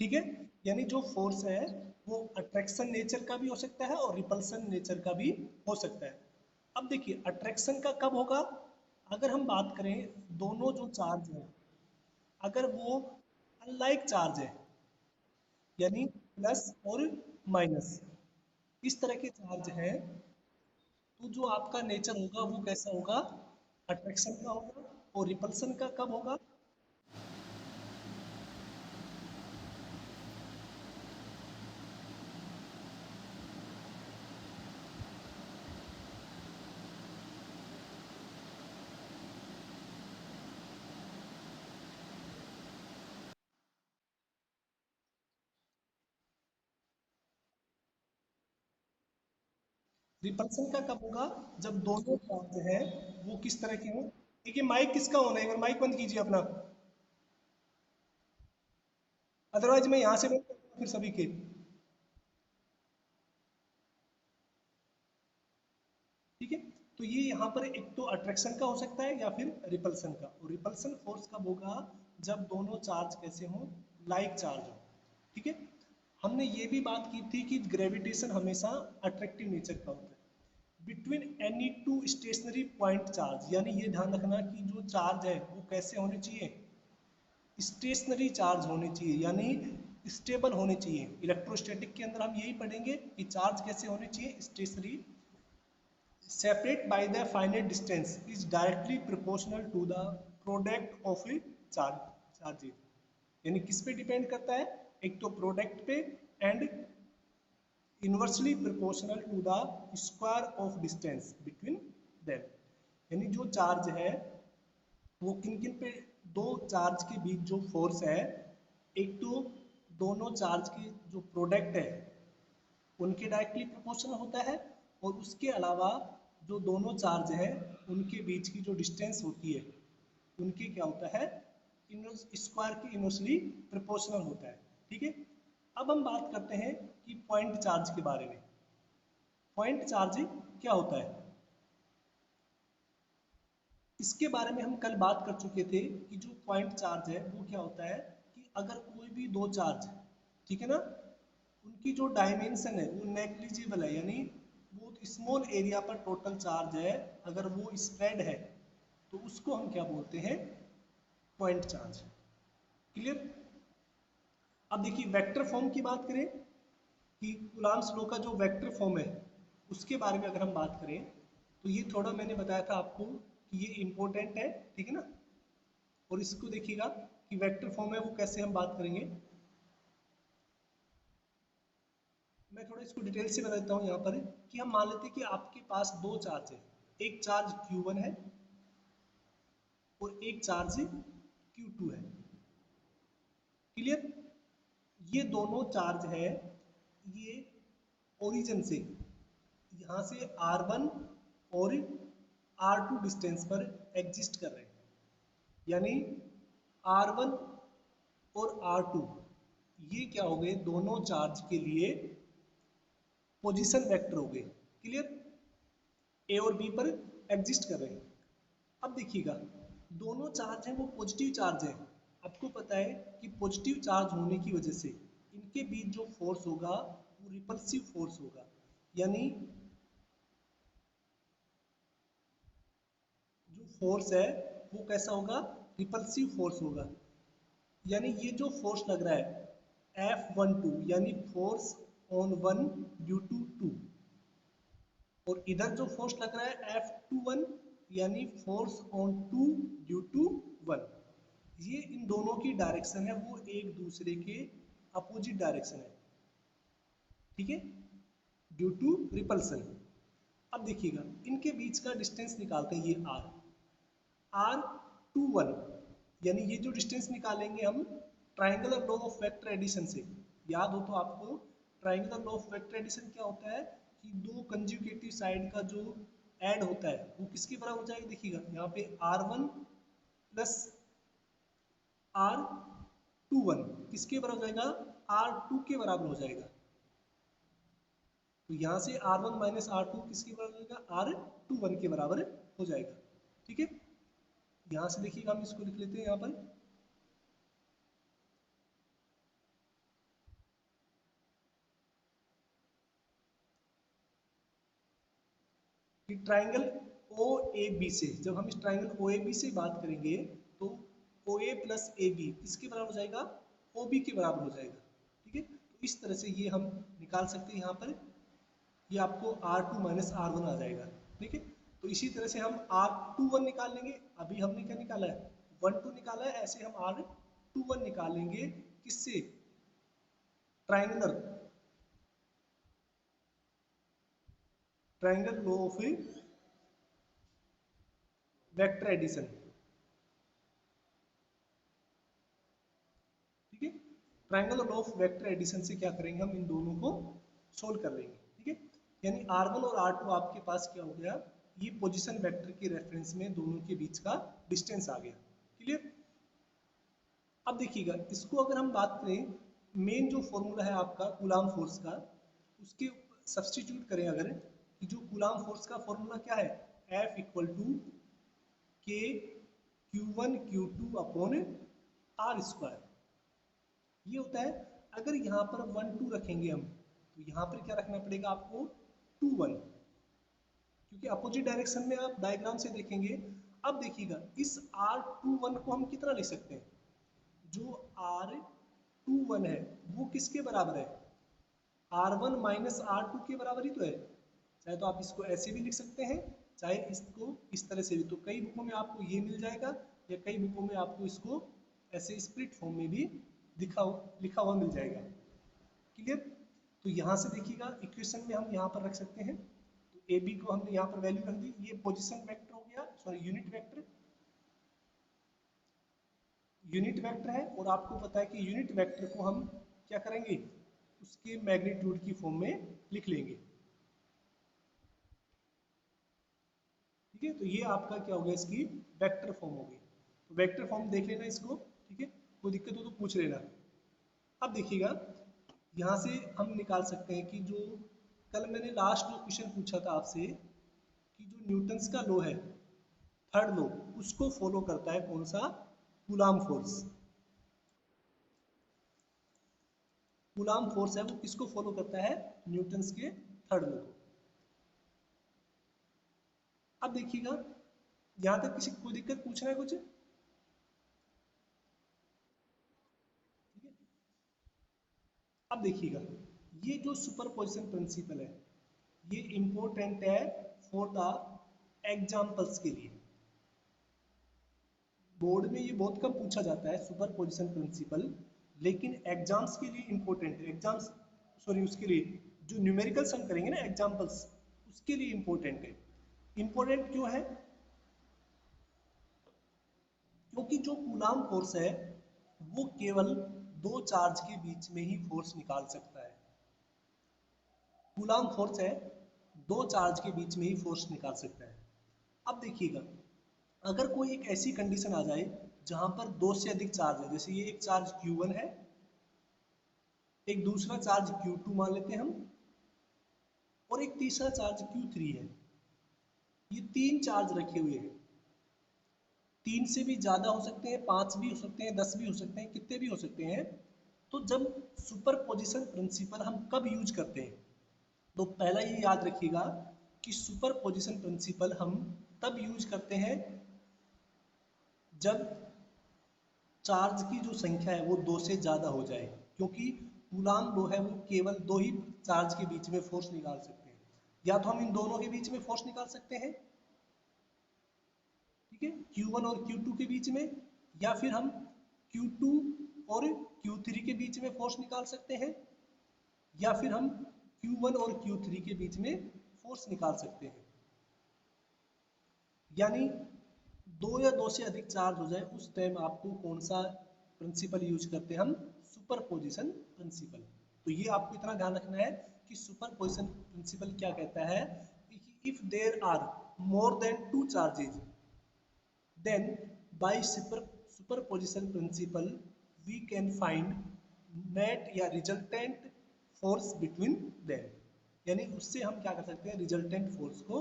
ठीक है। यानी जो फोर्स है वो अट्रैक्शन नेचर का भी हो सकता है और रिपल्सन नेचर का भी हो सकता है। अब देखिए अट्रैक्शन का कब होगा, अगर हम बात करें दोनों जो चार्ज है अगर वो अनलाइक चार्ज है, यानी प्लस और माइनस इस तरह के चार्ज है, तो जो आपका नेचर होगा वो कैसा होगा, अट्रैक्शन का होगा। और रिपल्सन का कब होगा, रिपल्सन का कब होगा, जब दोनों चार्ज है वो किस तरह के हों। देखिए माइक किसका होना है, एक बार माइक बंद कीजिए अपना, अदरवाइज मैं यहाँ से बंद कर दूंगा फिर सभी के। ठीक है। तो ये यहाँ पर एक तो अट्रैक्शन का हो सकता है या फिर रिपल्सन का। और रिपल्सन फोर्स कब होगा, जब दोनों चार्ज कैसे हों, लाइक चार्ज हो। ठीक है। हमने ये भी बात की थी कि ग्रेविटेशन हमेशा अट्रैक्टिव नेचर का होता है between any two stationary point charge. यानी ये ध्यान रखना कि जो चार्ज है वो कैसे होने चाहिए, स्टेशनरी चार्ज होने चाहिए, यानी स्टेबल होने चाहिए। इलेक्ट्रोस्टैटिक के अंदर हम यही पढ़ेंगे कि चार्ज कैसे होने चाहिए, stationery, separate by the finite distance is directly proportional to the product of a charge। यानी किस पे डिपेंड करता है, एक तो प्रोडक्ट पे and inversely proportional to the square of distance between them. यानी जो चार्ज है वो किन किन पे, दो चार्ज के बीच जो फोर्स है, एक तो दोनों चार्ज के जो प्रोडक्ट है उनके डायरेक्टली प्रोपोर्शनल होता है, और उसके अलावा जो दोनों चार्ज है उनके बीच की जो डिस्टेंस होती है उनके क्या होता है, स्क्वायर के इनवर्सली प्रोपोर्शनल होता है। ठीक है। अब हम बात करते हैं कि पॉइंट चार्ज के बारे में। पॉइंट चार्ज क्या होता है, इसके बारे में हम कल बात कर चुके थे कि जो पॉइंट चार्ज है वो क्या होता है, कि अगर कोई भी दो चार्ज, ठीक है ना, उनकी जो डायमेंशन है वो नेग्लिजिबल है, यानी बहुत स्मॉल एरिया पर टोटल चार्ज है, अगर वो स्प्रेड है तो उसको हम क्या बोलते हैं, पॉइंट चार्ज। क्लियर। अब देखिए वेक्टर फॉर्म की बात करें कि कूलम्ब्स लॉ का जो वेक्टर फॉर्म है उसके बारे में अगर हम बात करें, तो ये थोड़ा मैंने बताया था आपको कि ये इंपॉर्टेंट है। ठीक है ना। और इसको देखिएगा कि वेक्टर फॉर्म है वो कैसे हम बात करेंगे। मैं थोड़ा इसको डिटेल से बता देता हूँ यहाँ पर, कि हम मान लेते हैं कि आपके पास दो चार्ज है, एक चार्ज Q1 है और एक चार्ज Q2 है। क्लियर। ये दोनों चार्ज है, ये ओरिजिन से यहाँ से R1 और R2 डिस्टेंस पर एग्जिस्ट कर रहे हैं। यानी R1 और R2 ये क्या हो गए, दोनों चार्ज के लिए पोजीशन वेक्टर हो गए। क्लियर। ए और बी पर एग्जिस्ट कर रहे हैं। अब देखिएगा दोनों चार्ज हैं वो पॉजिटिव चार्ज है। आपको पता है कि पॉजिटिव चार्ज होने की वजह से इनके बीच जो फोर्स होगा वो रिपल्सिव फोर्स होगा। यानी जो फोर्स है वो कैसा होगा, रिपल्सिव फोर्स होगा। यानी ये जो फोर्स लग रहा है F12 यानी force on one due to two, और इधर जो फोर्स लग रहा है F21 यानी force on two due to one. ये इन दोनों की डायरेक्शन है वो एक दूसरे के अपोजिट डायरेक्शन है। ठीक है, ड्यू टू रिपल्सन। अब देखिएगा इनके बीच का डिस्टेंस निकालते हैं, ये R21 यानी ये जो डिस्टेंस निकालेंगे हम triangular law of vector addition से। याद हो तो आपको triangular law of vector addition क्या होता है, कि दो कंज्यूगेटिव साइड का जो ऐड होता है वो किसके बराबर हो जाएगा। देखिएगा यहाँ पे R1 प्लस R21 किसके बराबर हो जाएगा, R2 के बराबर हो जाएगा। तो यहाँ से R1 माइनस R2 किसके बराबर हो जाएगा, R21 के बराबर हो जाएगा। ठीक है। यहाँ से देखिएगा हम इसको लिख लेते हैं यहाँ पर, कि ट्राइंगल ओ ए बी से, जब हम इस ट्राइंगल ओ ए बी से बात करेंगे तो ओ ए प्लस ए बी किसके बराबर हो जाएगा, ओ बी के बराबर हो जाएगा। ठीक है, तो इस तरह से ये हम निकाल सकते हैं यहाँ पर, ये आपको R2 माइनस R1 आ जाएगा। ठीक है, तो इसी तरह से हम R21 निकाल लेंगे, अभी हमने क्या निकाला है 1 2 निकाला है, ऐसे हम R21 निकाल लेंगे किससे, triangle triangle law of vector addition. ठीक है, triangle law of vector addition से क्या करेंगे, हम इन दोनों को सोल्व कर लेंगे। ठीक है, यानी R1 और R2 आपके पास क्या हो गया, ये पोजीशन वेक्टर के रेफरेंस में दोनों के बीच का डिस्टेंस आ गया। क्लियर। अब देखिएगा इसको अगर हम बात करें, मेन जो फॉर्मूला है आपका कूलाम फोर्स का, उसके सब्स्टिट्यूट करें अगर, कि जो कूलाम फोर्स का फॉर्मूला क्या है, F इक्वल टू के Q1 Q2 upon r square, ये होता है। अगर यहाँ पर 1 2 रखेंगे हम, तो यहाँ पर क्या रखना पड़ेगा आपको 2 1, क्योंकि अपोजिट डायरेक्शन में आप डायग्राम से देखेंगे। अब देखिएगा इस R21 को हम कितना लिख सकते हैं, जो R21 है वो किसके बराबर है, R1 माइनस R2 के बराबर ही तो है। चाहे तो आप इसको ऐसे भी लिख सकते हैं, चाहे इसको इस तरह से भी, तो कई बुकों में आपको ये मिल जाएगा, या कई बुकों में आपको इसको ऐसे स्प्लिट फॉर्म में भी लिखा हुआ मिल जाएगा। क्लियर। तो यहाँ से देखिएगा इक्वेशन में हम यहाँ पर रख सकते हैं, तो ए बी को हमने यहाँ पर वैल्यू रख दी, ये पोजिशन वेक्टर हो गया, सॉरी यूनिट वेक्टर है। और आपको पता है कि यूनिट वेक्टर को हम क्या करेंगे, उसके मैग्नीट्यूड की फॉर्म में लिख लेंगे। ठीक है, तो ये आपका क्या हो गया, इसकी वेक्टर फॉर्म हो गई। तो वेक्टर फॉर्म देख लेना इसको। ठीक है, कोई दिक्कत हो तो पूछ लेना। अब देखिएगा यहाँ से हम निकाल सकते हैं कि जो कल मैंने लास्ट जो क्वेश्चन पूछा था आपसे, कि जो न्यूटन्स का लॉ है, थर्ड लॉ, उसको फॉलो करता है कौन सा, कूलाम फोर्स। कूलाम फोर्स है वो किसको फॉलो करता है, न्यूटन्स के थर्ड लॉ को। अब देखिएगा यहाँ तक किसी कोई दिक्कत पूछना है कुछ, ठीक है। अब देखिएगा ये जो सुपरपोजिशन प्रिंसिपल है, ये इंपॉर्टेंट है फॉर द एग्जाम्पल्स के लिए। बोर्ड में ये बहुत कम पूछा जाता है सुपरपोजिशन प्रिंसिपल, लेकिन एग्जाम्स के लिए इंपॉर्टेंट है। एग्जाम्स सॉरी उसके लिए जो न्यूमेरिकल्स हम करेंगे ना एग्जाम्पल्स, उसके लिए इंपॉर्टेंट है। इंपॉर्टेंट क्यों है, क्योंकि जो कूलाम फोर्स है वो केवल दो चार्ज के बीच में ही फोर्स निकाल सकता है। कूलाम फोर्स है दो चार्ज के बीच में ही फोर्स निकाल सकता है। अब देखिएगा अगर कोई एक ऐसी कंडीशन आ जाए जहां पर दो से अधिक चार्ज है, जैसे ये एक चार्ज Q1 है, एक दूसरा चार्ज Q2 मान लेते हैं हम, और एक तीसरा चार्ज Q3 है, ये तीन चार्ज रखे हुए हैं। तीन से भी ज्यादा हो सकते हैं, 5 भी हो सकते हैं, 10 भी हो सकते हैं, कितने भी हो सकते हैं। तो जब सुपरपोजिशन प्रिंसिपल हम कब यूज करते हैं, तो पहला ये याद रखिएगा कि सुपरपोजिशन प्रिंसिपल हम तब यूज करते हैं जब चार्ज की जो संख्या है वो दो से ज्यादा हो जाए, क्योंकि कूलाम लॉ है वो केवल दो ही चार्ज के बीच में फोर्स निकाल सकते हैं। या तो हम इन दोनों के बीच में फोर्स निकाल सकते हैं, ठीक है, Q1 और Q2 के बीच में, या फिर हम Q2 और Q3 के बीच में फोर्स निकाल सकते हैं, या फिर हम Q1 और Q3 के बीच में फोर्स निकाल सकते हैं। यानी दो या दो से अधिक चार्ज हो जाए उस टाइम आपको कौन सा प्रिंसिपल यूज करते हैं, हम सुपरपोजिशन प्रिंसिपल। तो ये आपको इतना ध्यान रखना है कि सुपरपोजिशन प्रिंसिपल क्या कहता है, if there are more than two charges then by superposition principle we can find net या resultant force between them, यानी उससे हम क्या कर सकते हैं, रिजल्टेंट फोर्स को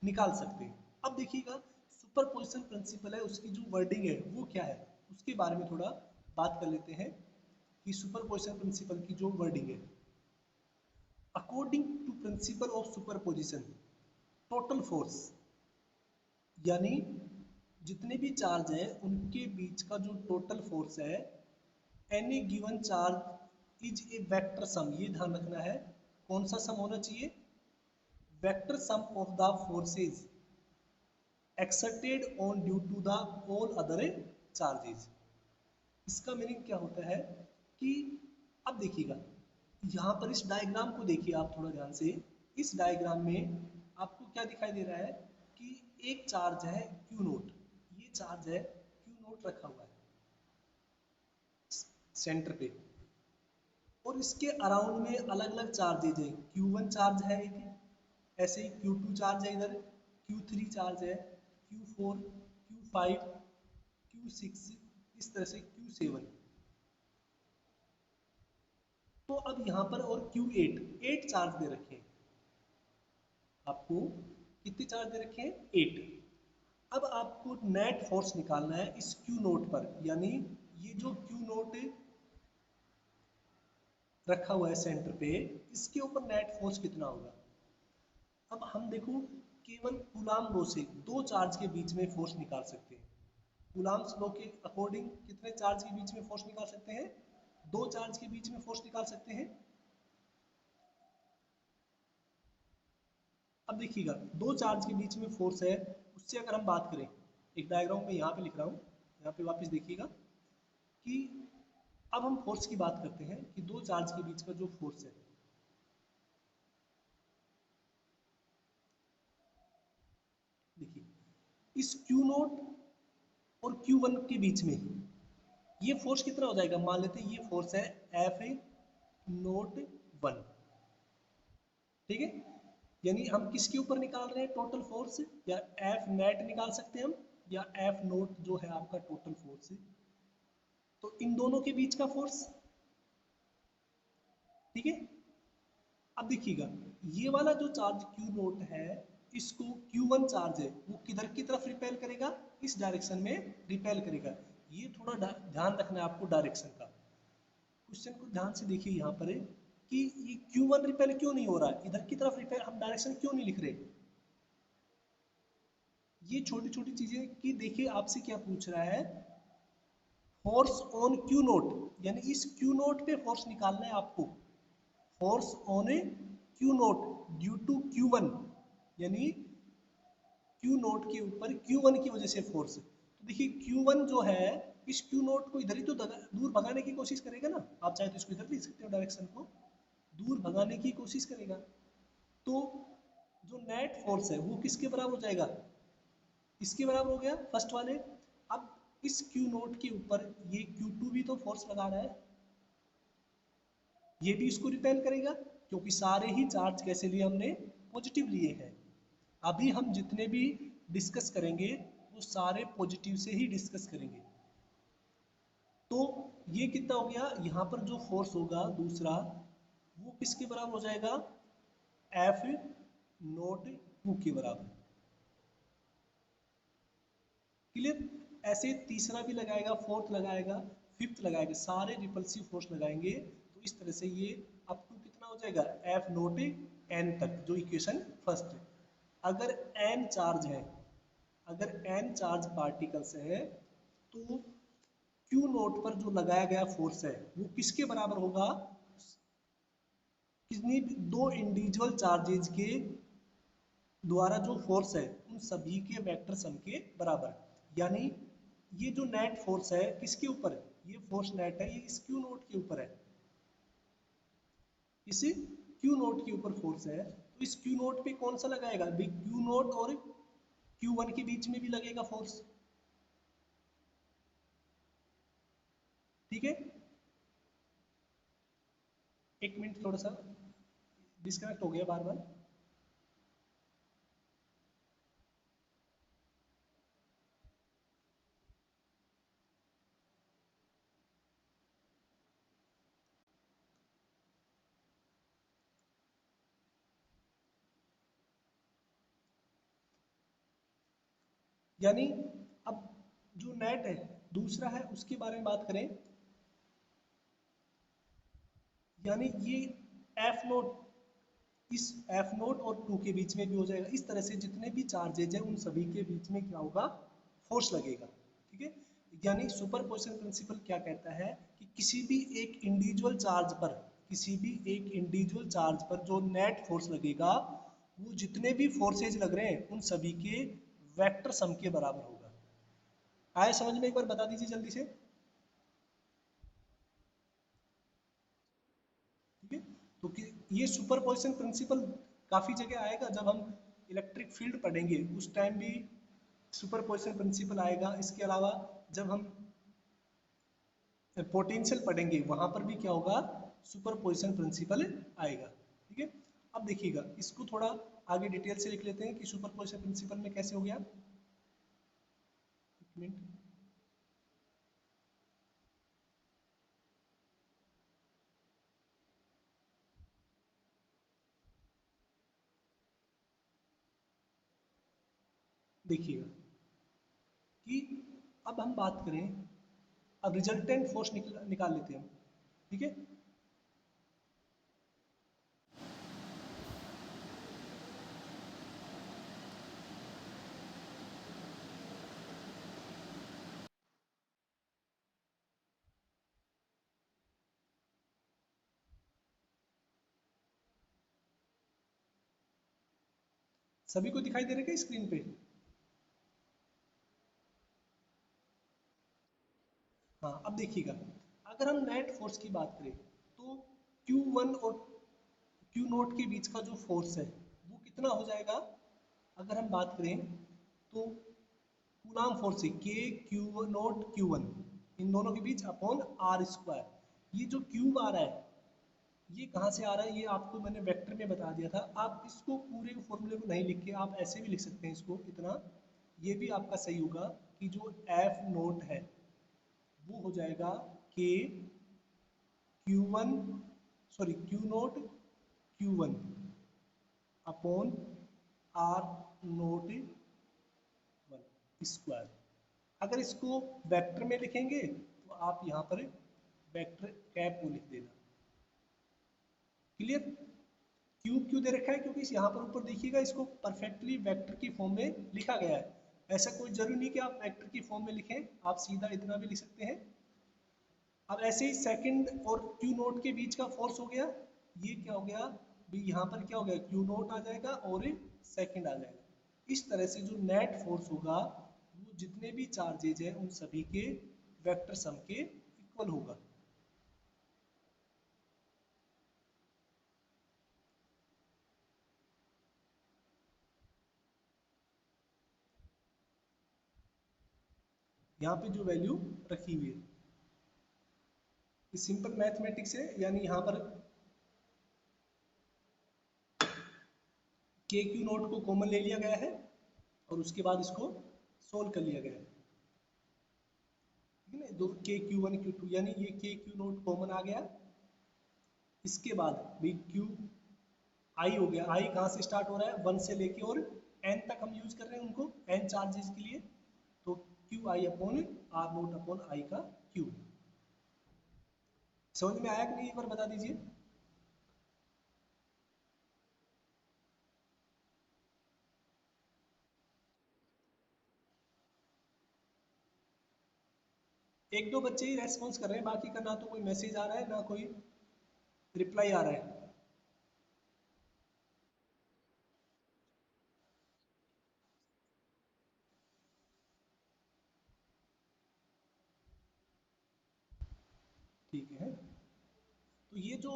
निकाल सकते हैं। अब देखिएगा सुपरपोजिशन प्रिंसिपल है, उसकी जो वर्डिंग है वो क्या है, उसके बारे में थोड़ा बात कर लेते हैं कि सुपरपोजिशन प्रिंसिपल की जो वर्डिंग है, according to principle of superposition total force, यानी जितने भी चार्ज है उनके बीच का जो टोटल फोर्स है, any given charge is a vector sum, ये ध्यान रखना है। कौन सा सम होना चाहिए? Vector sum of the forces exerted on due to the all other charges. इसका मीनिंग क्या होता है कि अब देखिएगा, यहाँ पर इस डायग्राम को देखिए आप थोड़ा ध्यान से। इस डायग्राम में आपको क्या दिखाई दे रहा है कि एक चार्ज है क्यू नोट, ये चार्ज है क्यू नोट रखा हुआ है सेंटर पे, और इसके अराउंड में अलग अलग चार्जेज है। Q1 चार्ज है एक, ऐसे ही Q2 चार्ज है, इधर Q3 चार्ज है, Q4, Q5, Q6, इस तरह से Q7। तो अब यहाँ पर और Q8, 8 चार्ज दे रखे हैं आपको। कितने चार्ज दे रखे हैं? 8। अब आपको नेट फोर्स निकालना है इस Q नोट पर, यानी ये जो Q नोट रखा हुआ है सेंटर पे, इसके ऊपर नेट फोर्स कितना होगा। अब हम देखो, केवल कूलाम लॉ से दो चार्ज के बीच में फोर्स निकाल सकते हैं। कूलाम्स लॉ के अकॉर्डिंग कितने चार्ज के बीच में फोर्स निकाल सकते हैं? दो चार्ज के बीच में फोर्स निकाल सकते हैं। अब देखिएगा, दो चार्ज के बीच में फोर्स है, उससे अगर हम बात करें, एक डायग्राम में यहाँ पे लिख रहा हूँ, यहाँ पे वापस देखिएगा कि अब हम फोर्स की बात करते हैं कि दो चार्ज के बीच का जो फोर्स है, देखिए इस Q नोट और Q1 के बीच में ये फोर्स कितना हो जाएगा? मान लेते हैं ये फोर्स है F नोट 1, ठीक है। यानी हम किसके ऊपर निकाल रहे हैं टोटल फोर्स? या F नेट निकाल सकते हैं हम, या F नोट जो है आपका टोटल फोर्स है। तो इन दोनों के बीच का फोर्स, ठीक है। अब देखिएगा, ये वाला जो चार्ज Q नोट है, इसको Q1 चार्ज है, वो किधर की तरफ रिपेल करेगा? इस डायरेक्शन में रिपेल करेगा। ये थोड़ा ध्यान रखना है आपको डायरेक्शन का। क्वेश्चन को ध्यान से देखिए यहाँ पर है कि ये Q1 रिपेल क्यों नहीं हो रहा है, इधर की तरफ रिपेल, हम डायरेक्शन क्यों नहीं लिख रहे? ये छोटी छोटी चीजें कि देखिए आपसे क्या पूछ रहा है, फोर्स ऑन Q नोट, यानी इस Q नोट पे फोर्स निकालना है आपको। Force on a Q naught due to Q1, यानी Q नोट के ऊपर Q1 की वजह से फोर्स। तो देखिए Q1 जो है इस Q नोट को इधर ही तो दूर भगाने की कोशिश करेगा ना। आप चाहे तो इसको इधर लिख सकते हो, डायरेक्शन को दूर भगाने की कोशिश करेगा। तो जो नेट फोर्स है वो किसके बराबर हो जाएगा? इसके बराबर हो गया फर्स्ट वाले। अब इस Q नोट के ऊपर ये Q2 भी तो फोर्स लगा रहा है, ये भी इसको रिपेल करेगा, क्योंकि सारे ही चार्ज कैसे लिए हमने? पॉजिटिव लिए हैं। अभी हम जितने भी डिस्कस करेंगे वो सारे पॉजिटिव से ही डिस्कस करेंगे। तो ये कितना हो गया? यहाँ पर जो फोर्स होगा दूसरा, वो किसके बराबर हो जाएगा? एफ नोट टू के बराबर। क्लियर? ऐसे तीसरा भी लगाएगा, फोर्थ लगाएगा, फिफ्थ लगाएगा, सारे रिपल्सिव फोर्स लगाएंगे। तो इस तरह से ये अप टू कितना हो जाएगा? एफ नोट एन तक, जो इक्वेशन फर्स्ट है। अगर एन चार्ज है, अगर एन चार्ज पार्टिकल्स है, तो क्यू नोट पर जो लगाया गया फोर्स है वो किसके बराबर होगा? कितनी? दो इंडिविजुअल चार्जेज के द्वारा जो फोर्स है उन सभी के वेक्टर सम के बराबर। यानी ये जो नेट फोर्स है किसके ऊपर है? ये फोर्स नेट है, ये इस क्यू नोट के ऊपर है, इस क्यू नोट के ऊपर फोर्स है। तो इस क्यू नोट पे कौन सा लगाएगा? क्यू नोट और क्यू वन के बीच में भी लगेगा फोर्स, ठीक है। एक मिनट, थोड़ा सा डिस्कनेक्ट हो गया बार बार। यानी अब जो नेट है दूसरा है, उसके बारे में बात करें, यानी ये एफ नोट इस एफ नोट और टू के बीच में भी हो जाएगा। इस तरह से जितने भी चार्जेज हैं उन सभी के बीच में क्या होगा, फोर्स लगेगा। ठीक है, यानी सुपरपोजिशन प्रिंसिपल क्या कहता है कि किसी भी एक इंडिविजुअल चार्ज पर, किसी भी एक इंडिविजुअल चार्ज पर जो नेट फोर्स लगेगा वो जितने भी फोर्सेज लग रहे हैं उन सभी के वेक्टर सम के बराबर होगा। आए समझ में, एक बार बता दीजिए जल्दी से। ठीक है, तो ये सुपरपोजिशन प्रिंसिपल काफ़ी जगह आएगा, जब हम इलेक्ट्रिक फील्ड पढ़ेंगे उस टाइम भी सुपरपोजिशन प्रिंसिपल आएगा। इसके अलावा जब हम पोटेंशियल पढ़ेंगे वहां पर भी क्या होगा, सुपरपोजिशन प्रिंसिपल आएगा। ठीक है, अब देखिएगा इसको थोड़ा आगे डिटेल से लिख लेते हैं कि सुपरपोजिशन प्रिंसिपल में कैसे हो गया। एक मिनट, देखिएगा कि अब हम बात करें, अब रिजल्टेंट फोर्स निकाल लेते हैं। ठीक है, सभी को दिखाई दे रहा है क्या स्क्रीन पे? हाँ, अब देखिएगा अगर हम नेट फोर्स की बात करें तो Q1 और Q नोट के बीच का जो फोर्स है वो कितना हो जाएगा। अगर हम बात करें तो कूलाम फोर्स है के क्यू नोट Q1, इन दोनों के बीच अपॉन आर स्क्वायर। ये जो क्यूब आ रहा है ये कहाँ से आ रहा है, ये आपको मैंने वेक्टर में बता दिया था। आप इसको पूरे फॉर्मूले को नहीं लिख के आप ऐसे भी लिख सकते हैं इसको इतना, ये भी आपका सही होगा कि जो एफ नोट है वो हो जाएगा k q one, sorry q naught Q1 upon r naught one square. अगर इसको वेक्टर में लिखेंगे तो आप यहाँ पर वेक्टर कैप को लिख देना। क्लियर? क्यूब क्यों दे रखा है, क्योंकि यहाँ पर ऊपर देखिएगा इसको परफेक्टली वेक्टर की फॉर्म में लिखा गया है। ऐसा कोई जरूरी नहीं कि आप वेक्टर की फॉर्म में लिखें, आप सीधा इतना भी लिख सकते हैं। अब ऐसे ही सेकंड और क्यू नोट के बीच का फोर्स हो गया, ये क्या हो गया भी, यहाँ पर क्या हो गया क्यू नोट आ जाएगा और सेकंड आ जाएगा। इस तरह से जो नेट फोर्स होगा वो जितने भी चार्जेज है उन सभी के वेक्टर सम के इक्वल होगा। यहाँ पे जो वैल्यू रखी हुई है ये सिंपल मैथमेटिक्स है, यानी यहाँ पर के क्यू नोट को कॉमन ले लिया गया है और उसके बाद इसको सोल्व कर लिया गया है। ठीक है ना, दो के क्यू वन क्यू टू, यानी ये के क्यू नोट कॉमन आ गया। इसके बाद भाई क्यू आई हो गया, आई कहाँ से स्टार्ट हो रहा है, वन से लेके और एन तक हम यूज कर रहे हैं उनको एन चार्जेस के लिए। तो q i upon r naught upon i का क्यू। समझ में आया कि नहीं, एक बार बता दीजिए। एक दो बच्चे ही रेस्पॉन्स कर रहे हैं, बाकी का ना तो कोई मैसेज आ रहा है ना कोई रिप्लाई आ रहा है। ठीक है, तो ये जो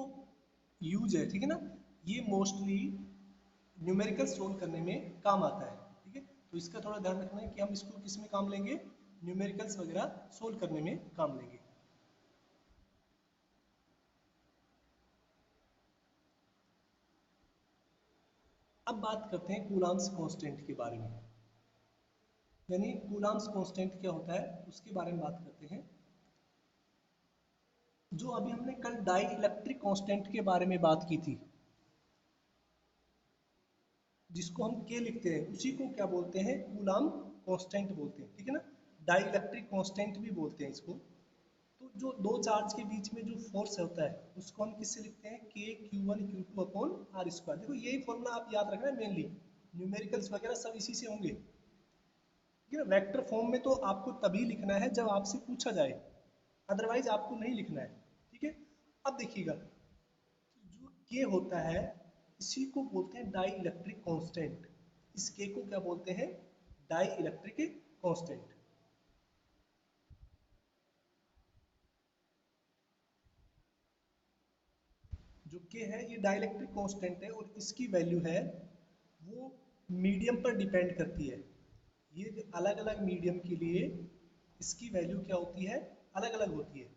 यूज है, ठीक है ना, ये मोस्टली न्यूमेरिकल सोल्व करने में काम आता है। ठीक है, तो इसका थोड़ा ध्यान रखना है कि हम इसको किस में काम लेंगे, न्यूमेरिकल्स वगैरह सोल्व करने में काम लेंगे। अब बात करते हैं कूलाम्स कांस्टेंट के बारे में, यानी कूलाम्स कांस्टेंट क्या होता है उसके बारे में बात करते हैं। जो अभी हमने कल डाई इलेक्ट्रिक कांस्टेंट के बारे में बात की थी, जिसको हम के लिखते हैं उसी को क्या बोलते हैं, कूलाम कांस्टेंट बोलते हैं। ठीक है ना, डाई इलेक्ट्रिक कांस्टेंट भी बोलते हैं इसको। तो जो दो चार्ज के बीच में जो फोर्स होता है उसको हम किससे लिखते हैं, k q one q two upon r square. देखो यही फॉर्मूला आप याद रखना है, मेनली न्यूमेरिकल्स वगैरह सब इसी से होंगे। ठीक है, वेक्टर फॉर्म में तो आपको तभी लिखना है जब आपसे पूछा जाए, अदरवाइज आपको नहीं लिखना है। ठीक है, अब देखिएगा जो के होता है इसी को बोलते हैं डाई इलेक्ट्रिक कांस्टेंट। इस के को क्या बोलते हैं, डाई इलेक्ट्रिक कांस्टेंट। जो के है ये डाई इलेक्ट्रिक कांस्टेंट है और इसकी वैल्यू है वो मीडियम पर डिपेंड करती है। ये अलग अलग मीडियम के लिए इसकी वैल्यू क्या होती है, अलग अलग होती है।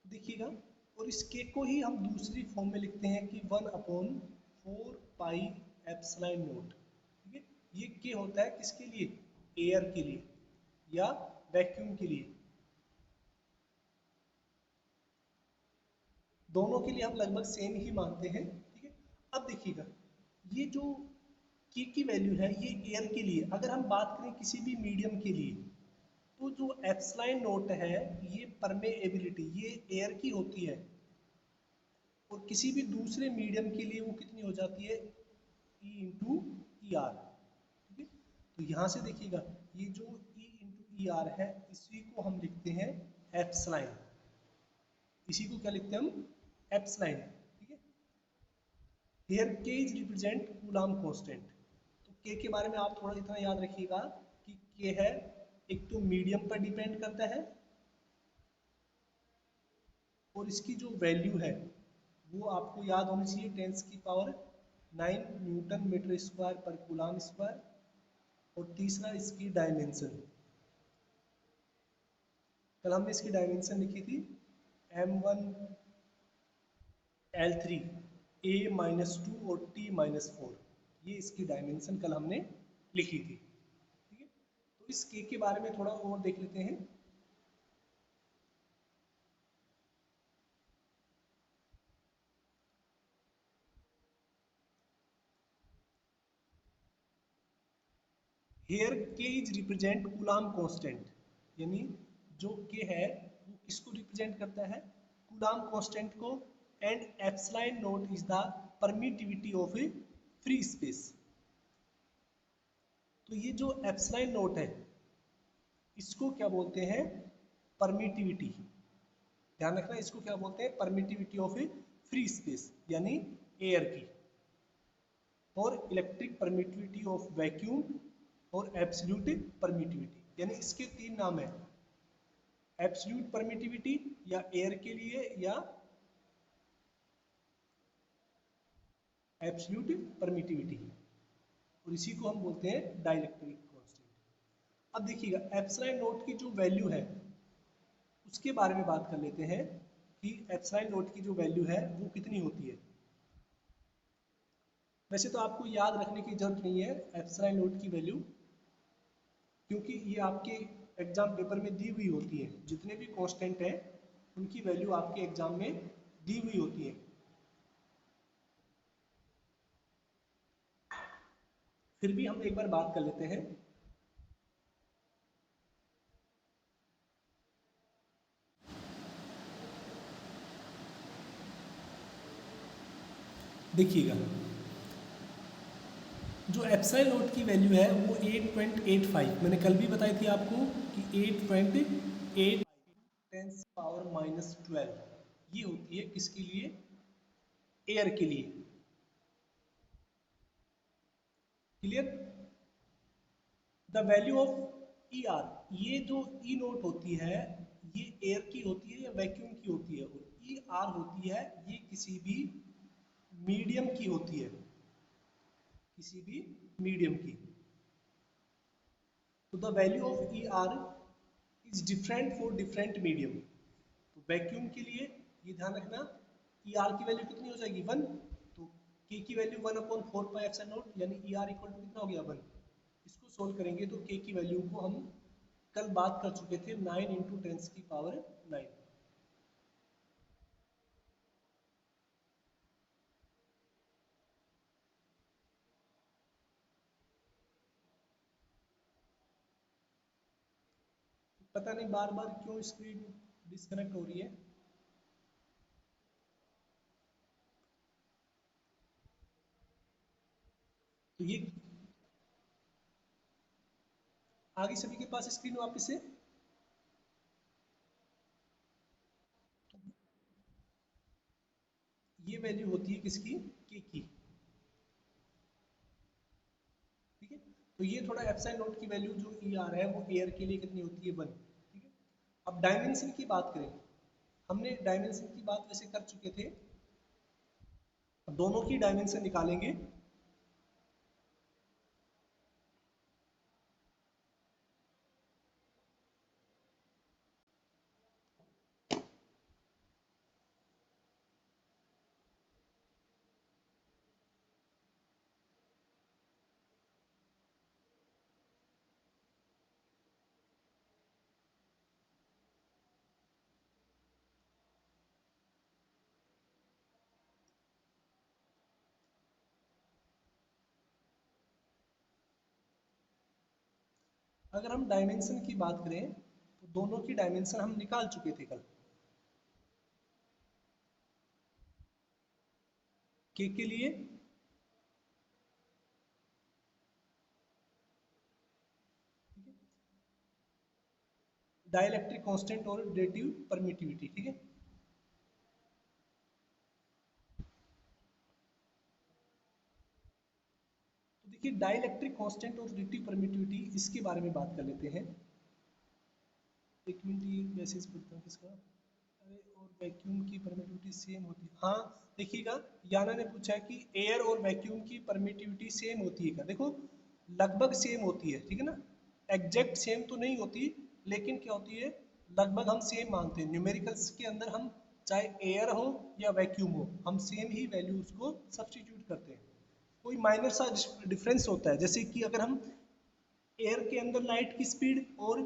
देखिएगा, और इस के को ही हम दूसरी फॉर्म में लिखते हैं कि 1/4 पाई एप्सिलॉन नॉट। ठीक है, ये के होता है किसके लिए, एयर के लिए या वैक्यूम के लिए। दोनों के लिए हम लगभग सेम ही मानते हैं। ठीक है, अब देखिएगा ये जो के की वैल्यू है ये एयर के लिए, अगर हम बात करें किसी भी मीडियम के लिए तो जो एप्सिलॉन नोट है ये परमेएबिलिटी ये एयर की होती है, और किसी भी दूसरे मीडियम के लिए वो कितनी हो जाती है, ई इंटू ई आर। ठीक है, तो यहाँ से देखिएगा ये जो ई इंटू ई आर है इसी को हम लिखते हैं एप्सिलॉन, इसी को क्या लिखते हैं हम, एप्सिलॉन। ठीक है, हियर के इज रिप्रेजेंट कूलाम कांस्टेंट। तो के के बारे में आप थोड़ा इतना याद रखिएगा कि के है एक तो मीडियम पर डिपेंड करता है और इसकी जो वैल्यू है वो आपको याद होनी चाहिए 10⁻⁹ न्यूटन मीटर स्क्वायर पर कूलाम स्क्वायर। और तीसरा इसकी डायमेंशन, कल हमने इसकी डायमेंशन लिखी थी m1l3 a-2 और t-4, ये इसकी डायमेंशन कल हमने लिखी थी। ठीक है, तो इस के बारे में थोड़ा और देख लेते हैं। हेयर के इज रिप्रेजेंट कूलाम कांस्टेंट, यानी जो के है वो किसको रिप्रेजेंट करता है, कूलाम कांस्टेंट को। And epsilon note is the permittivity of A free space. तो ये जो एप्सिलॉन नोट है इसको क्या बोलते हैं, परमिटिविटी। ध्यान रखना इसको क्या बोलते हैं, permittivity of A free space यानी एयर की। और इलेक्ट्रिक परमिटिविटी ऑफ वैक्यूम और एब्सोल्यूट परमिटिविटी, यानी इसके तीन नाम है, एब्सोल्यूट परमिटिविटी या एयर के लिए या एब्सोल्यूट परमिटिविटी, और इसी को हम बोलते हैं डाइलेक्ट्रिक कांस्टेंट। अब देखिएगा एप्सिलॉन नोट की जो वैल्यू है उसके बारे में बात कर लेते हैं कि एप्सिलॉन नोट की जो वैल्यू है वो कितनी होती है। वैसे तो आपको याद रखने की जरूरत नहीं है एप्सिलॉन नोट की वैल्यू, क्योंकि ये आपके एग्जाम पेपर में दी हुई होती है, जितने भी कांस्टेंट हैं उनकी वैल्यू आपके एग्जाम में दी हुई होती है। फिर भी हम एक बार बात कर लेते हैं। देखिएगा जो एप्सिलॉन नोट की वैल्यू है वो 8.85, मैंने कल भी बताई थी आपको कि 8.8 10⁻⁻12 ये होती है किसके लिए, एयर के लिए। Clear, the value of E R, ये जो ई नोट होती है ये एयर की होती है या वैक्यूम की होती है, और ई आर होती है ये किसी भी मीडियम की होती है, किसी भी मीडियम की। तो the value of E R is different for different medium. तो वैक्यूम के लिए ये ध्यान रखना ई आर की वैल्यू कितनी हो जाएगी 1, तो के की वैल्यू 1/4 पाई एप्सिलॉन नॉट यानी ई आर इक्वल टू कितना हो गया 1। इसको सोल्व करेंगे तो के की वैल्यू को हम कल बात कर चुके थे 9 × 10⁻⁹। पता नहीं बार बार क्यों स्क्रीन डिस्कनेक्ट हो रही है। तो ये आगे सभी के पास स्क्रीन वापस से। ये वैल्यू होती है किसकी, के की। ठीक है, तो ये थोड़ा एप्सिलॉन नॉट की वैल्यू जो ई आर है वो एयर के लिए कितनी होती है, 1। ठीक है, अब डायमेंशन की बात करें, हमने डायमेंशन की बात वैसे कर चुके थे, दोनों की डायमेंशन निकालेंगे। अगर हम डायमेंशन की बात करें तो दोनों की डायमेंशन हम निकाल चुके थे कल। के लिए डाइलेक्ट्रिक कांस्टेंट और रिलेटिव परमिटिविटी। ठीक है, तो देखिए डाइलेक्ट्रिक कांस्टेंट और रिलेटिव परमिटिविटी इसके बारे में बात कर लेते हैं। एक मिनट, ये मैसेज पढ़ता हूँ किसका। अरे, और वैक्यूम की परमिटिविटी सेम होती है, हाँ। देखिएगा, याना ने पूछा है कि एयर और वैक्यूम की परमिटिविटी सेम होती है क्या। देखो, लगभग सेम होती है, ठीक है ना। एग्जैक्ट सेम तो नहीं होती, लेकिन क्या होती है, लगभग हम सेम मानते हैं। न्यूमेरिकल्स के अंदर हम चाहे एयर हो या वैक्यूम हो, हम सेम ही वैल्यू उसको सब्स्टिट्यूट करते हैं। कोई माइनर सा डिफरेंस होता है, जैसे कि अगर हम एयर के अंदर लाइट की स्पीड और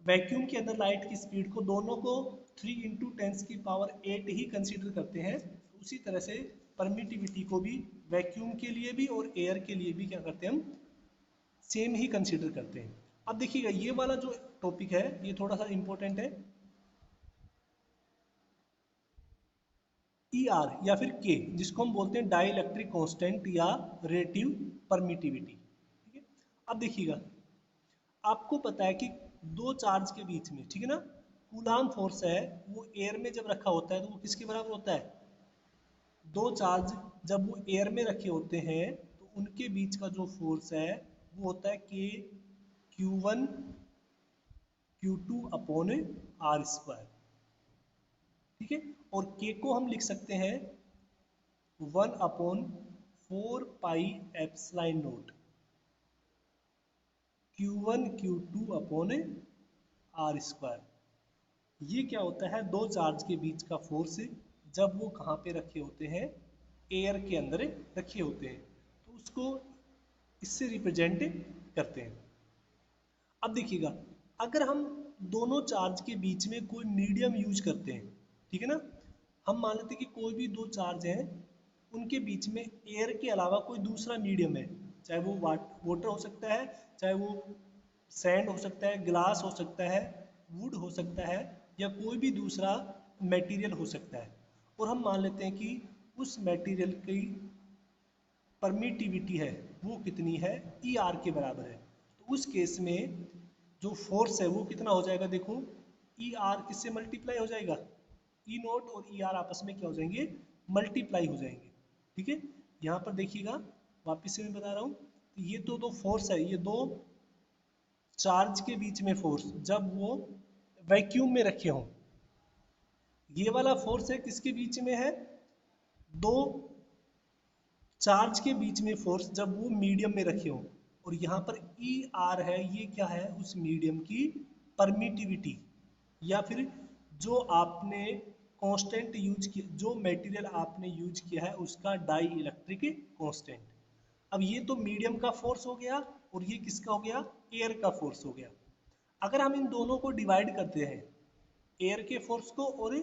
वैक्यूम के अंदर लाइट की स्पीड को दोनों को 3 × 10⁸ ही कंसीडर करते हैं, तो उसी तरह से परमिटिविटी को भी वैक्यूम के लिए भी और एयर के लिए भी क्या करते हैं, हम सेम ही कंसीडर करते हैं। अब देखिएगा, ये वाला जो टॉपिक है ये थोड़ा सा इंपॉर्टेंट है। ई आर या फिर के, जिसको हम बोलते हैं डाई इलेक्ट्रिक कॉन्स्टेंट या रिलेटिव परमिटिविटी। ठीक है, अब देखिएगा, आपको पता है कि दो चार्ज के बीच में, ठीक है ना, कूलाम फोर्स है, वो एयर में जब रखा होता है तो वो किसके बराबर होता है, दो चार्ज जब वो एयर में रखे होते हैं तो उनके बीच का जो फोर्स है वो होता है के Q1 Q2/R²। ठीक है, और के को हम लिख सकते हैं 1/4πε0 Q1 Q2/R²। ये क्या होता है, दो चार्ज के बीच का फोर्स जब वो कहाँ पे रखे होते हैं, एयर के अंदर रखे होते हैं, तो उसको इससे रिप्रेजेंट करते हैं। अब देखिएगा, अगर हम दोनों चार्ज के बीच में कोई मीडियम यूज करते हैं, ठीक है ना, हम मान लेते हैं कि कोई भी दो चार्ज हैं, उनके बीच में एयर के अलावा कोई दूसरा मीडियम है, चाहे वो वाटर हो सकता है, चाहे वो सैंड हो सकता है, ग्लास हो सकता है, वुड हो सकता है, या कोई भी दूसरा मटेरियल हो सकता है, और हम मान लेते हैं कि उस मटेरियल की परमिटिविटी है वो कितनी है, ई आर के बराबर है। तो उस केस में जो फोर्स है वो कितना हो जाएगा, देखो, ई आर किससे मल्टीप्लाई हो जाएगा, ई नोट और ई आर आपस में क्या हो जाएंगे, मल्टीप्लाई हो जाएंगे। ठीक है, यहाँ पर देखिएगा, वापस से मैं बता रहा हूँ, तो ये तो दो फोर्स है, ये दो चार्ज के बीच में फोर्स जब वो वैक्यूम में रखे हों, ये वाला फोर्स है किसके बीच में है, दो चार्ज के बीच में फोर्स जब वो मीडियम में रखे हों, और यहाँ पर ई आर है, ये क्या है, उस मीडियम की परमिटिविटी, या फिर जो आपने कांस्टेंट यूज किया, जो मटेरियल आपने यूज किया है उसका डाई इलेक्ट्रिक कांस्टेंट। अब ये तो मीडियम का फोर्स हो गया, और ये किसका हो गया, एयर का फोर्स हो गया। अगर हम इन दोनों को डिवाइड करते हैं, एयर के फोर्स को और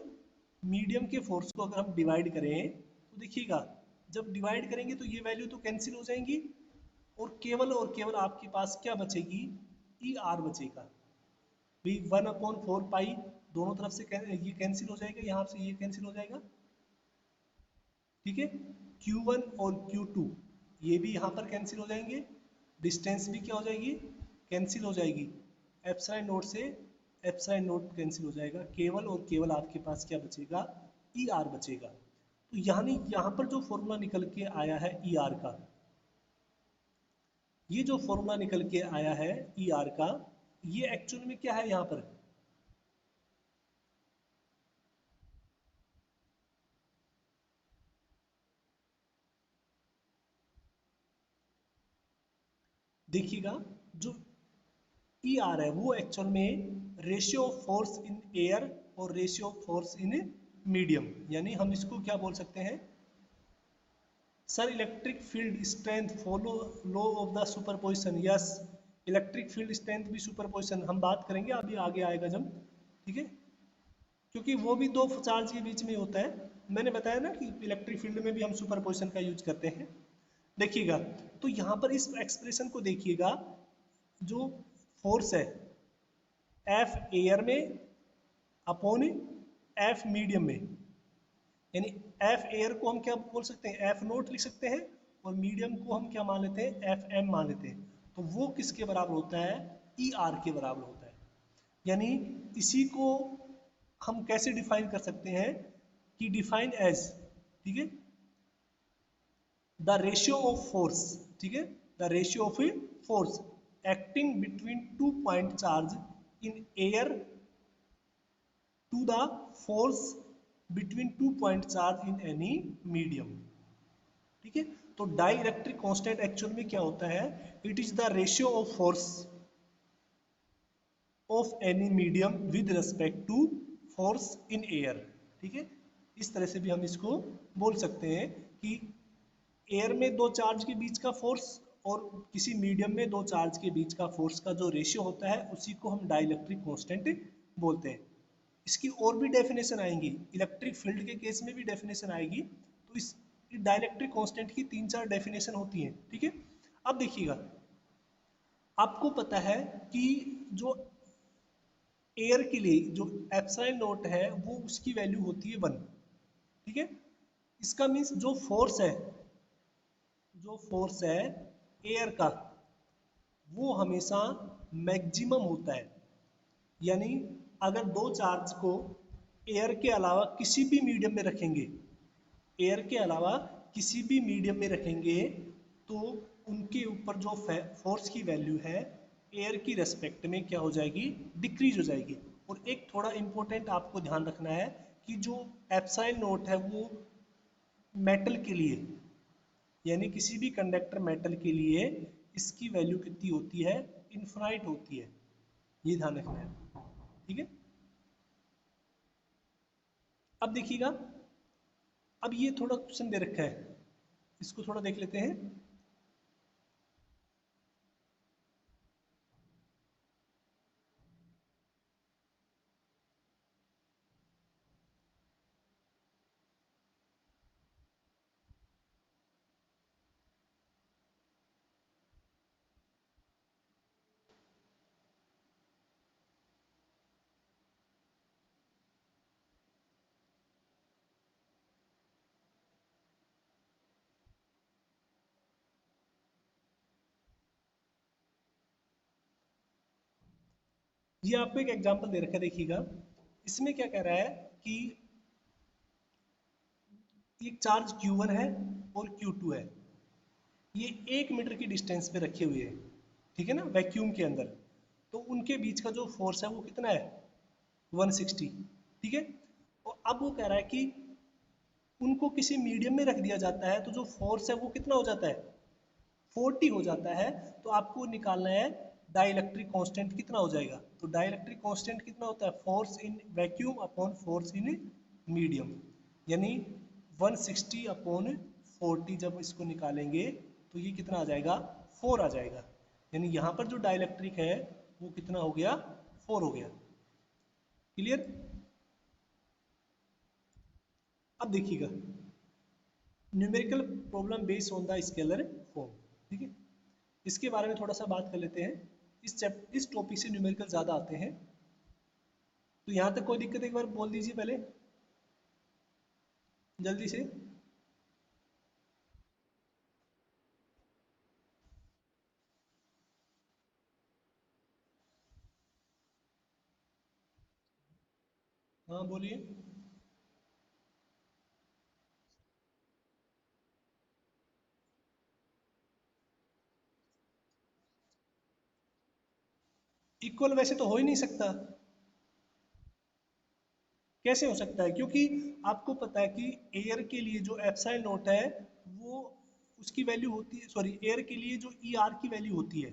मीडियम के फोर्स को अगर हम डिवाइड करें, तो देखिएगा, जब डिवाइड करेंगे तो ये वैल्यू तो कैंसिल हो जाएंगी, और केवल आपके पास क्या बचेगी, ई आर बचेगा। भाई 1/4 पाई दोनों तरफ से ये कैंसिल हो जाएगा, यहाँ से ये कैंसिल हो जाएगा, ठीक है। Q1 और Q2 ये भी यहाँ पर कैंसिल हो जाएंगे, डिस्टेंस भी क्या हो जाएगी, कैंसिल हो जाएगी, एप्सिलॉन नोट से एप्सिलॉन नोट कैंसिल हो जाएगा, केवल और केवल आपके पास क्या बचेगा, ई आर बचेगा। तो यानी यहाँ पर जो फॉर्मूला निकल के आया है ई आर का, ये जो फॉर्मूला निकल के आया है ई आर का, ये एक्चुअल में क्या है यहाँ पर, देखिएगा, जो ई आर है वो एक्चुअल में ratio of force in air और ratio of force in medium, यानी हम इसको क्या बोल सकते हैं sir, electric field strength follow law of the superposition, yes electric field strength भी सुपरपोजिशन हम बात करेंगे अभी आगे आएगा जब, ठीक है, क्योंकि वो भी दो चार्ज के बीच में होता है, मैंने बताया ना कि इलेक्ट्रिक फील्ड में भी हम सुपरपोजिशन का यूज करते हैं। देखिएगा, तो यहाँ पर इस एक्सप्रेशन को देखिएगा, जो फोर्स है एफ एयर में अपॉन एफ मीडियम में, यानी एफ एयर को हम क्या बोल सकते हैं, एफ नोट लिख सकते हैं, और मीडियम को हम क्या मान लेते हैं, एफ एम मान लेते हैं। तो वो किसके बराबर होता है, ई आर के बराबर होता है। यानी इसी को हम कैसे डिफाइन कर सकते हैं कि डिफाइन एज, ठीक है, द रेशियो ऑफ फोर्स, ठीक है, the ratio of force acting between two point charge in air to the force between two point charge in any medium, ठीक है। तो डाई इलेक्ट्रिक कांस्टेंट एक्चुअल में क्या होता है, it is the ratio of force of any medium with respect to force in air, ठीक है। इस तरह से भी हम इसको बोल सकते हैं कि एयर में दो चार्ज के बीच का फोर्स और किसी मीडियम में दो चार्ज के बीच का फोर्स का जो रेशियो होता है उसी को हम डाइलेक्ट्रिक कांस्टेंट बोलते हैं। इसकी और भी डेफिनेशन आएंगी, इलेक्ट्रिक फील्ड के केस में भी डेफिनेशन आएगी, तो इस डाइलेक्ट्रिक कांस्टेंट की 3-4 डेफिनेशन होती हैं, ठीक है। अब देखिएगा, आपको पता है कि जो एयर के लिए जो एप्सिलॉन नोट है वो उसकी वैल्यू होती है 1, ठीक है। इसका मीन्स जो फोर्स है एयर का वो हमेशा मैक्सिमम होता है, यानी अगर दो चार्ज को एयर के अलावा किसी भी मीडियम में रखेंगे, एयर के अलावा किसी भी मीडियम में रखेंगे, तो उनके ऊपर जो फोर्स की वैल्यू है एयर की रेस्पेक्ट में क्या हो जाएगी, डिक्रीज हो जाएगी। और एक थोड़ा इंपॉर्टेंट आपको ध्यान रखना है कि जो एप्सिलॉन नोट है वो मेटल के लिए, यानी किसी भी कंडक्टर मेटल के लिए इसकी वैल्यू कितनी होती है, इनफाइनाइट होती है, ये ध्यान रखना है, ठीक है। अब देखिएगा, अब ये थोड़ा क्वेश्चन दे रखा है, इसको थोड़ा देख लेते हैं। ये आपको एक एग्जांपल दे रखा है, देखिएगा, इसमें क्या कह रहा है कि एक चार्ज Q1 है और Q2 है, ये 1 मीटर की डिस्टेंस पे रखे हुए हैं, ठीक है ना, वैक्यूम के अंदर। तो उनके बीच का जो फोर्स है वो कितना है, 160, ठीक है। और अब वो कह रहा है कि उनको किसी मीडियम में रख दिया जाता है तो जो फोर्स है वो कितना हो जाता है, 40 हो जाता है। तो आपको निकालना है डाइलेक्ट्रिक कांस्टेंट कितना हो जाएगा, तो डाइलेक्ट्रिक कांस्टेंट कितना होता है, force in vacuum upon force in medium, यानी 160 अपॉन 40 जब इसको निकालेंगे तो ये कितना आ जाएगा, 4 आ जाएगा। यानी यहाँ पर जो डाइलेक्ट्रिक है वो कितना हो गया, 4 हो गया। क्लियर। अब देखिएगा, numerical problem based on the scalar form, ठीक है, इसके बारे में थोड़ा सा बात कर लेते हैं। इस टॉपिक से न्यूमेरिकल ज़्यादा आते हैं, तो यहाँ तक कोई दिक्कत एक बार बोल दीजिए पहले, जल्दी से। हाँ बोलिए। इक्वल वैसे तो हो ही नहीं सकता। कैसे हो सकता है? क्योंकि आपको पता है कि एयर के लिए जो एप्सिलॉन नॉट है, वो उसकी वैल्यू होती है, सॉरी, एयर के लिए जो ई आर की वैल्यू होती है,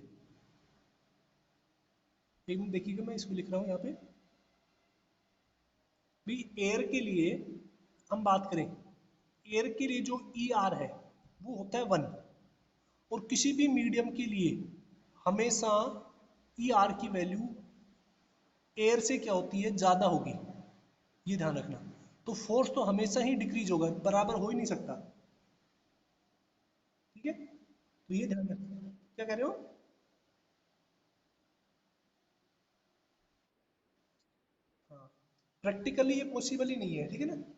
एक मिनट देखिएगा, मैं इसको लिख रहा हूँ यहाँ पे भी। एयर के लिए हम बात करें, एयर के लिए जो ई आर है वो होता है 1, और किसी भी मीडियम के लिए हमेशा ई आर की वैल्यू एयर से क्या होती है, ज़्यादा होगी, ये ध्यान रखना। तो फोर्स तो हमेशा ही डिक्रीज होगा, बराबर हो ही नहीं सकता। ठीक है, तो ये ध्यान रखना। क्या कह रहे हो? हाँ, प्रैक्टिकली ये पॉसिबल ही नहीं है, ठीक है ना।